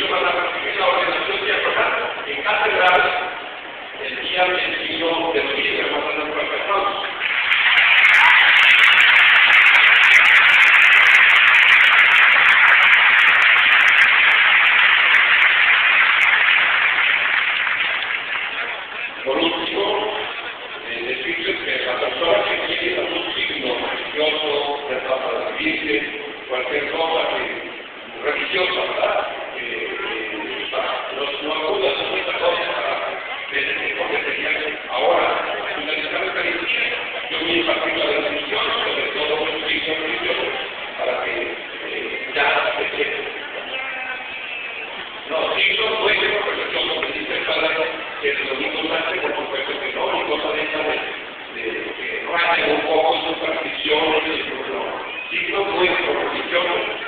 ellos van a recibir la ordenación diaconal en catedral el día 21 de noviembre, vamos a dar un fuerte aplauso. Por último, decirles que la persona que quiere algún signo religioso, para vivirse, cualquier cosa religiosa, ¿verdad? No acuda a esta cosa porque sería ahora, finalizar la Eucaristía, yo voy a impartir la bendición sobre todos los signos religiosos para que ya se quede. No, signos buenos religiosos, me dice el padre, que el domingo nace, por supuesto que no, y cosa de esa que rayen un poco sus tradiciones, signos buenos religiosos,